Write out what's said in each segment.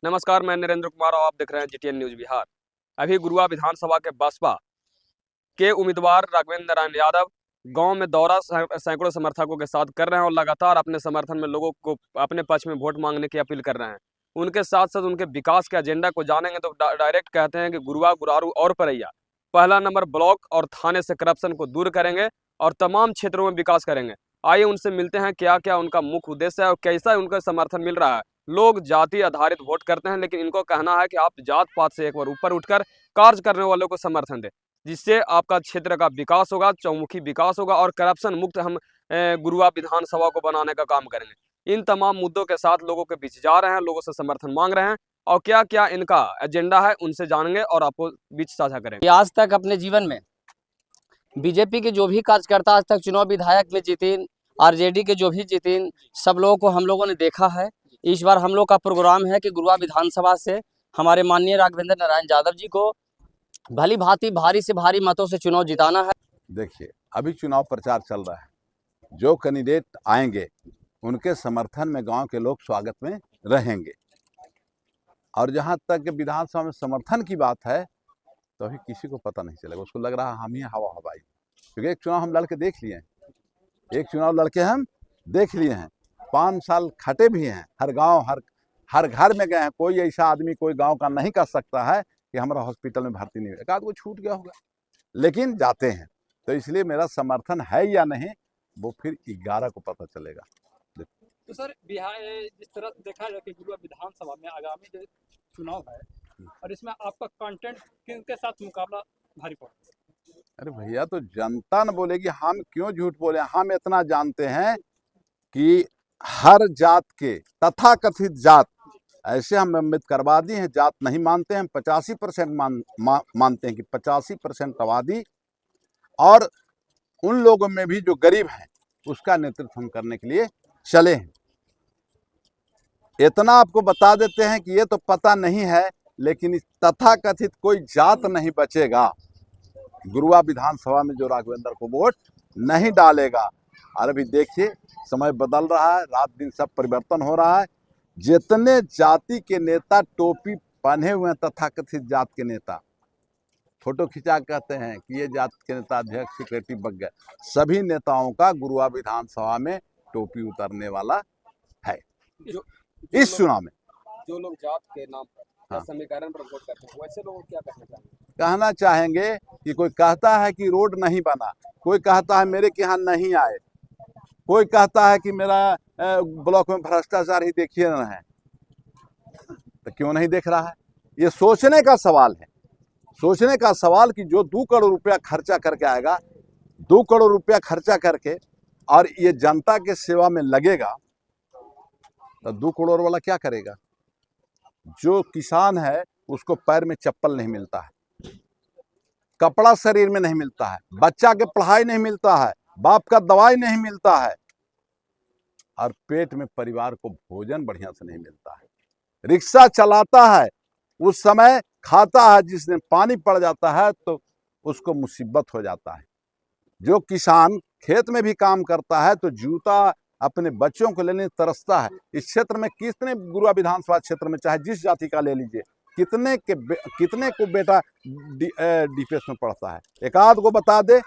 नमस्कार, मैं नरेंद्र कुमार और आप देख रहे हैं जीटीएन न्यूज बिहार। अभी गुरुआ विधानसभा के बसपा के उम्मीदवार राघवेंद्र नारायण यादव गांव में दौरा सैकड़ों समर्थकों के साथ कर रहे हैं और लगातार अपने समर्थन में लोगों को अपने पक्ष में वोट मांगने की अपील कर रहे हैं। उनके साथ साथ उनके विकास के एजेंडा को जानेंगे तो डायरेक्ट कहते हैं कि गुरुआ, गुरारू और परैया पहला नंबर ब्लॉक और थाने से करप्शन को दूर करेंगे और तमाम क्षेत्रों में विकास करेंगे। आइए उनसे मिलते हैं क्या क्या उनका मुख्य उद्देश्य है और कैसा उनका समर्थन मिल रहा है। लोग जाति आधारित वोट करते हैं, लेकिन इनको कहना है कि आप जात पात से एक बार ऊपर उठकर कार्य करने वालों को समर्थन दें, जिससे आपका क्षेत्र का विकास होगा, चौमुखी विकास होगा और करप्शन मुक्त हम गुरुआ विधानसभा को बनाने का काम करेंगे। इन तमाम मुद्दों के साथ लोगों के बीच जा रहे हैं, लोगों से समर्थन मांग रहे हैं और क्या क्या इनका एजेंडा है उनसे जानेंगे और आपको बीच साझा करेंगे। आज तक अपने जीवन में बीजेपी के जो भी कार्यकर्ता आज तक चुनाव विधायक में जीते, आरजेडी के जो भी जीते, सब लोगों को हम लोगों ने देखा है। इस बार हम लोग का प्रोग्राम है कि गुरुआ विधानसभा से हमारे माननीय राघवेंद्र नारायण यादव जी को भली भांति भारी से भारी मतों से चुनाव जिताना है। देखिए, अभी चुनाव प्रचार चल रहा है। जो कैंडिडेट आएंगे उनके समर्थन में गांव के लोग स्वागत में रहेंगे। और जहां तक विधानसभा में समर्थन की बात है तो अभी किसी को पता नहीं चलेगा। उसको लग रहा है हम ही हवा हवाई, क्योंकि एक चुनाव हम लड़के देख लिए हैं, एक चुनाव लड़के हम देख लिए हैं, 5 साल खटे भी हैं, हर गांव हर घर में गए हैं। कोई ऐसा आदमी कोई गांव का नहीं कर सकता है कि हमारा हॉस्पिटल में भर्ती नहीं हुआ। एक आध को छूट गया होगा, लेकिन जाते हैं। तो इसलिए मेरा समर्थन है या नहीं वो फिर 11 को पता चलेगा। तो सर, बिहार जिस तरह से देखा जाए कि गुरुआ विधानसभा में आगामी जो चुनाव है और इसमें आपका कंटेंट किनके साथ मुकाबला भारी पड़ा? अरे भैया, तो जनता न बोलेगी, हम क्यों झूठ बोले। हम इतना जानते हैं कि हर जात के तथाकथित जात ऐसे हम अमित करवा दी हैं। जात नहीं मानते हैं, 85% मानते हैं कि 85% आबादी और उन लोगों में भी जो गरीब हैं उसका नेतृत्व हम करने के लिए चले हैं। इतना आपको बता देते हैं कि ये तो पता नहीं है, लेकिन इस तथाकथित कोई जात नहीं बचेगा गुरुआ विधानसभा में जो राघवेंद्र को वोट नहीं डालेगा। और अभी देखिए, समय बदल रहा है, रात दिन सब परिवर्तन हो रहा है। जितने जाति के नेता टोपी पहने हुए हैं, तथाकथित जात के नेता फोटो खिंचा कहते हैं कि ये जात के नेता अध्यक्ष सेक्रेटरी बन गए, सभी नेताओं का गुरुआ विधानसभा में टोपी उतरने वाला है। इस चुनाव में जो लोग जात के नाम पर या समीकरण पर वोट करते हैं, वैसे लोग क्या कहना चाहेंगे? कहना चाहेंगे कि कोई कहता है कि रोड नहीं बना, कोई कहता है मेरे के यहाँ नहीं आए, कोई कहता है कि मेरा ब्लॉक में भ्रष्टाचार ही देखिए ना है। तो क्यों नहीं देख रहा है? ये सोचने का सवाल है, सोचने का सवाल कि जो 2 करोड़ रुपया खर्चा करके आएगा, 2 करोड़ रुपया खर्चा करके और ये जनता के सेवा में लगेगा, तो 2 करोड़ वाला क्या करेगा? जो किसान है उसको पैर में चप्पल नहीं मिलता है, कपड़ा शरीर में नहीं मिलता है, बच्चा के पढ़ाई नहीं मिलता है, बाप का दवाई नहीं मिलता है और पेट में परिवार को भोजन बढ़िया से नहीं मिलता है। रिक्शा चलाता है, उस समय खाता है, जिस दिन पानी पड़ जाता है तो उसको मुसीबत हो जाता है। जो किसान खेत में भी काम करता है तो जूता अपने बच्चों को लेने तरसता है। इस क्षेत्र में कितने गुरुआ विधानसभा क्षेत्र में चाहे जिस जाति का ले लीजिए, कितने को बेटा डीपीएस में पढ़ता है? एक आध को बता दे,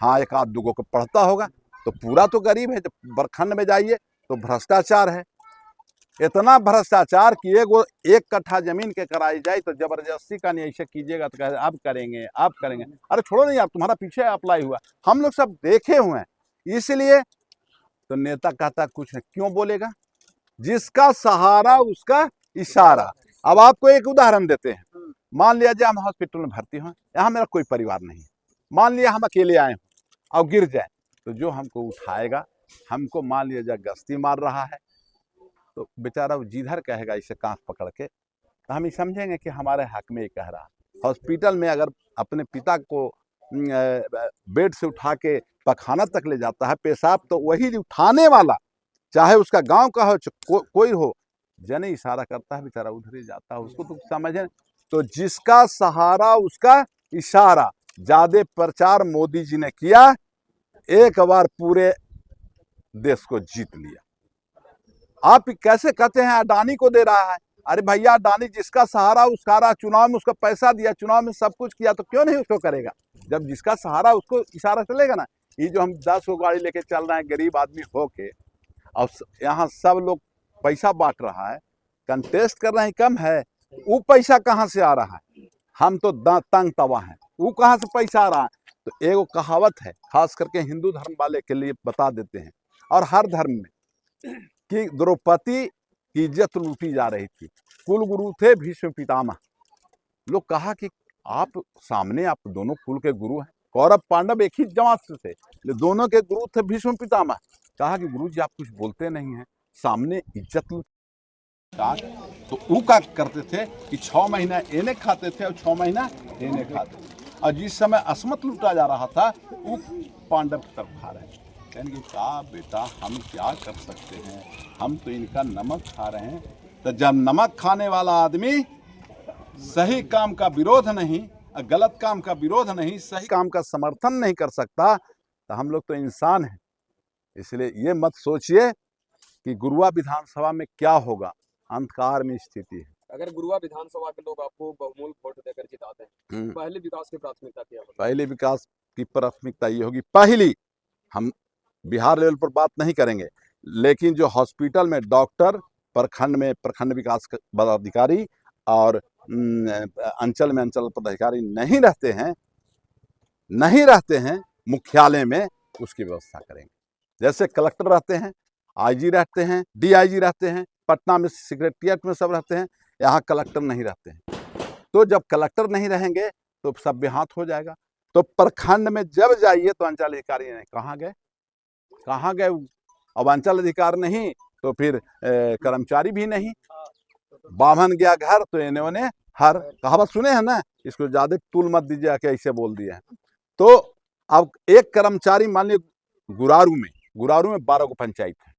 हाँ एक आध दुगो को पढ़ता होगा, तो पूरा तो गरीब है। जब प्रखंड में जाइए तो भ्रष्टाचार है, इतना भ्रष्टाचार कि एक कट्ठा जमीन के कराई जाए तो जबरदस्ती का नहीं, ऐसे कीजिएगा तो कहे अब करेंगे आप करेंगे। अरे छोड़ो नहीं, आप तुम्हारा पीछे अप्लाई हुआ, हम लोग सब देखे हुए हैं। इसलिए तो नेता कहता कुछ नहीं, क्यों बोलेगा? जिसका सहारा उसका इशारा। अब आपको एक उदाहरण देते हैं। मान लिया जाए हम हॉस्पिटल में भर्ती हों, यहाँ मेरा कोई परिवार नहीं है, मान लिया हम अकेले आए हों और गिर जाए, तो जो हमको उठाएगा, हमको मान लिया जाए गश्ती मार रहा है, तो बेचारा वो जिधर कहेगा इसे कांख पकड़ के, तो हम ये समझेंगे कि हमारे हक में ये कह रहा है। हॉस्पिटल में अगर अपने पिता को बेड से उठा के पखाना तक ले जाता है, पेशाब तो वही उठाने वाला, चाहे उसका गांव का हो कोई हो, जने इशारा करता है, बेचारा उधर ही जाता है। उसको तो समझे। तो जिसका सहारा उसका इशारा। ज्यादा प्रचार मोदी जी ने किया, एक बार पूरे देश को जीत लिया। आप कैसे कहते हैं अडानी को दे रहा है? अरे भैया अडानी जिसका सहारा उसका रहा, चुनाव में उसको पैसा दिया, चुनाव में सब कुछ किया, तो क्यों नहीं उसको करेगा? जब जिसका सहारा उसको इशारा चलेगा ना। ये जो हम 10 को गाड़ी लेके चल रहे हैं गरीब आदमी होके, और यहाँ सब लोग पैसा बांट रहा है, कंटेस्ट कर रहे हैं, कम है, वो पैसा कहाँ से आ रहा है? हम तो तंग तवा हैं, वो कहाँ से पैसा आ रहा है? तो एक कहावत है, खास करके हिंदू धर्म वाले के लिए बता देते हैं, और हर धर्म में, कि द्रौपदी की इज्जत लूटी जा रही थी, कुल गुरु थे भीष्म पितामह। लोग कहा कि आप सामने, आप दोनों कुल के गुरु हैं, कौरव पांडव एक ही जमात से थे, लेकिन दोनों के गुरु थे भीष्म पितामह। कहा कि गुरु जी आप कुछ बोलते नहीं हैं, सामने इज्जत लूट। तो वो क्या करते थे कि 6 महीना एने खाते थे और 6 महीना एने खाते थे, और जिस समय असमत लूटा जा रहा था वो पांडव की तरफ खा रहे हैं। कहेंगे कहा बेटा हम क्या कर सकते हैं, हम तो इनका नमक खा रहे हैं। तो जब नमक खाने वाला आदमी सही काम का विरोध नहीं, गलत काम का विरोध नहीं, सही काम का समर्थन नहीं कर सकता, तो हम लोग तो इंसान हैं। इसलिए ये मत सोचिए कि गुरुआ विधानसभा में क्या होगा, अंधकार में स्थिति है। अगर गुरुआ विधानसभा के लोग आपको बहुमूल्य वोट देकर जिताते हैं, पहले विकास की प्राथमिकता क्या होगी? पहले विकास की प्राथमिकता ये होगी, पहली, हम बिहार लेवल पर बात नहीं करेंगे, लेकिन जो हॉस्पिटल में डॉक्टर, प्रखंड में प्रखंड विकास पदाधिकारी और अंचल में अंचल पदाधिकारी नहीं रहते हैं मुख्यालय में, उसकी व्यवस्था करेंगे। जैसे कलेक्टर रहते हैं, आईजी रहते हैं, डीआईजी रहते हैं, पटना में सेक्रेटरिएट में सब रहते हैं, यहाँ कलेक्टर नहीं रहते हैं। तो जब कलेक्टर नहीं रहेंगे तो सब बेहाथ हो जाएगा। तो प्रखंड में जब जाइए तो अंचल अधिकारी नहीं, कहाँ गए? अब अंचल अधिकारी नहीं तो फिर कर्मचारी भी नहीं। बाभन गया घर तो इन्होंने हर, कहावत सुने हैं ना, इसको ज्यादा तूल मत दीजिए कि ऐसे बोल दिया है। तो अब एक कर्मचारी, मान लीजिए गुरारू में 12 को पंचायत है,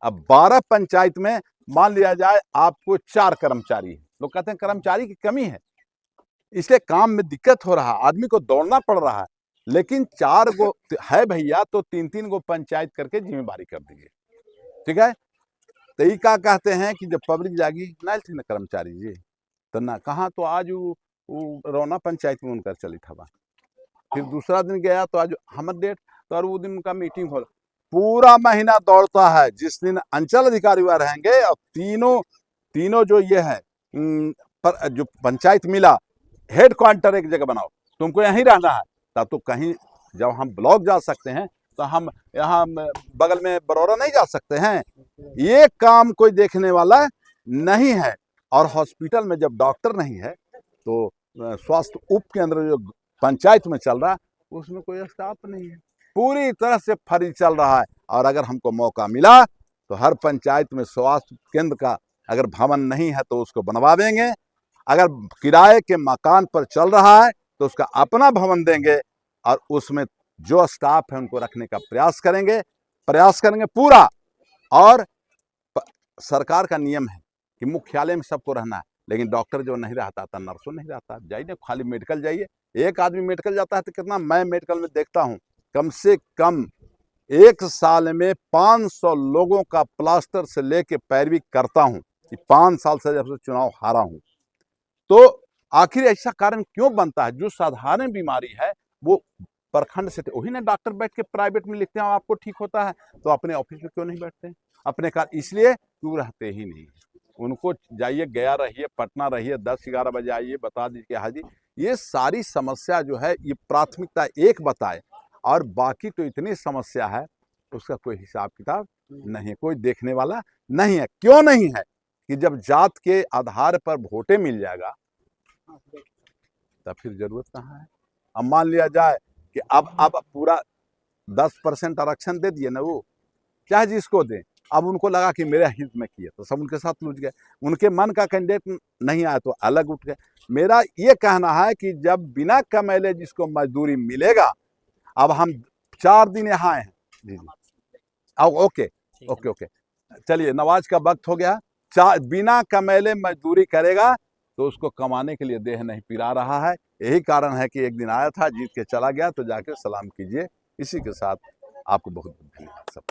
अब 12 पंचायत में मान लिया जाए आपको 4 कर्मचारी है, लोग कहते हैं कर्मचारी की कमी है, इसलिए काम में दिक्कत हो रहा है, आदमी को दौड़ना पड़ रहा है। लेकिन 4 गो है भैया, तो 3-3 गो पंचायत करके जिम्मेवारी कर दीजिए, ठीक है? तो ये क्या कहते हैं कि जब पब्लिक जागी ना थी ना कर्मचारी जी, तो ना कहाँ, तो आज वो रौना पंचायत में उनका चली था। फिर दूसरा दिन गया तो आज हमर डेट, तो और वो दिन उनका मीटिंग हो, पूरा महीना दौड़ता है। जिस दिन अंचल अधिकारी वह रहेंगे, और तीनों जो ये है पर जो पंचायत मिला, हेड क्वार्टर एक जगह बनाओ, तुमको यहीं रहना है, तब तो कहीं जब हम ब्लॉक जा सकते हैं तो हम यहाँ बगल में बरौरा नहीं जा सकते हैं। ये काम कोई देखने वाला नहीं है। और हॉस्पिटल में जब डॉक्टर नहीं है तो स्वास्थ्य उप केंद्र जो पंचायत में चल रहा है उसमें कोई स्टाफ नहीं है, पूरी तरह से फ्री चल रहा है। और अगर हमको मौका मिला तो हर पंचायत में स्वास्थ्य केंद्र का अगर भवन नहीं है तो उसको बनवा देंगे, अगर किराए के मकान पर चल रहा है तो उसका अपना भवन देंगे, और उसमें जो स्टाफ है उनको रखने का प्रयास करेंगे पूरा। और सरकार का नियम है कि मुख्यालय में सबको रहना है, लेकिन डॉक्टर जो नहीं रहता था, नर्सों नहीं रहता, जाइए खाली मेडिकल जाइए, एक आदमी मेडिकल जाता है तो कितना, मैं मेडिकल में देखता हूँ कम से कम एक साल में 500 लोगों का प्लास्टर से लेके पैरवी करता हूँ। 5 साल से जब से चुनाव हारा हूँ, तो आखिर ऐसा कारण क्यों बनता है? जो साधारण बीमारी है वो प्रखंड से, वही ना डॉक्टर बैठ के प्राइवेट में लिखते हैं आपको ठीक होता है, तो अपने ऑफिस में क्यों नहीं बैठते हैं अपने कार? इसलिए क्यों रहते ही नहीं। उनको जाइए, गया रहिए, पटना रहिए, 10-11 बजे आइए, बता दीजिए हाजी। ये सारी समस्या जो है, ये प्राथमिकता एक बताए, और बाकी तो इतनी समस्या है उसका कोई हिसाब किताब नहीं है, कोई देखने वाला नहीं है। क्यों नहीं है? कि जब जात के आधार पर वोटें मिल जाएगा तब फिर जरूरत कहाँ है? अब मान लिया जाए कि अब पूरा 10% आरक्षण दे दिए ना, वो चाहे जिसको दें, अब उनको लगा कि मेरे हित में किए तो सब उनके साथ लूट गए, उनके मन का कैंडिडेट नहीं आया तो अलग उठ गए। मेरा ये कहना है कि जब बिना कमैले जिसको मजदूरी मिलेगा, अब हम 4 दिन यहाँ आए हैं जी, अब ओके, चलिए नवाज का वक्त हो गया। बिना कमैले मजदूरी करेगा तो उसको कमाने के लिए देह नहीं पिला रहा है। यही कारण है कि एक दिन आया था, जीत के चला गया, तो जाके सलाम कीजिए। इसी के साथ आपको बहुत बहुत धन्यवाद सब।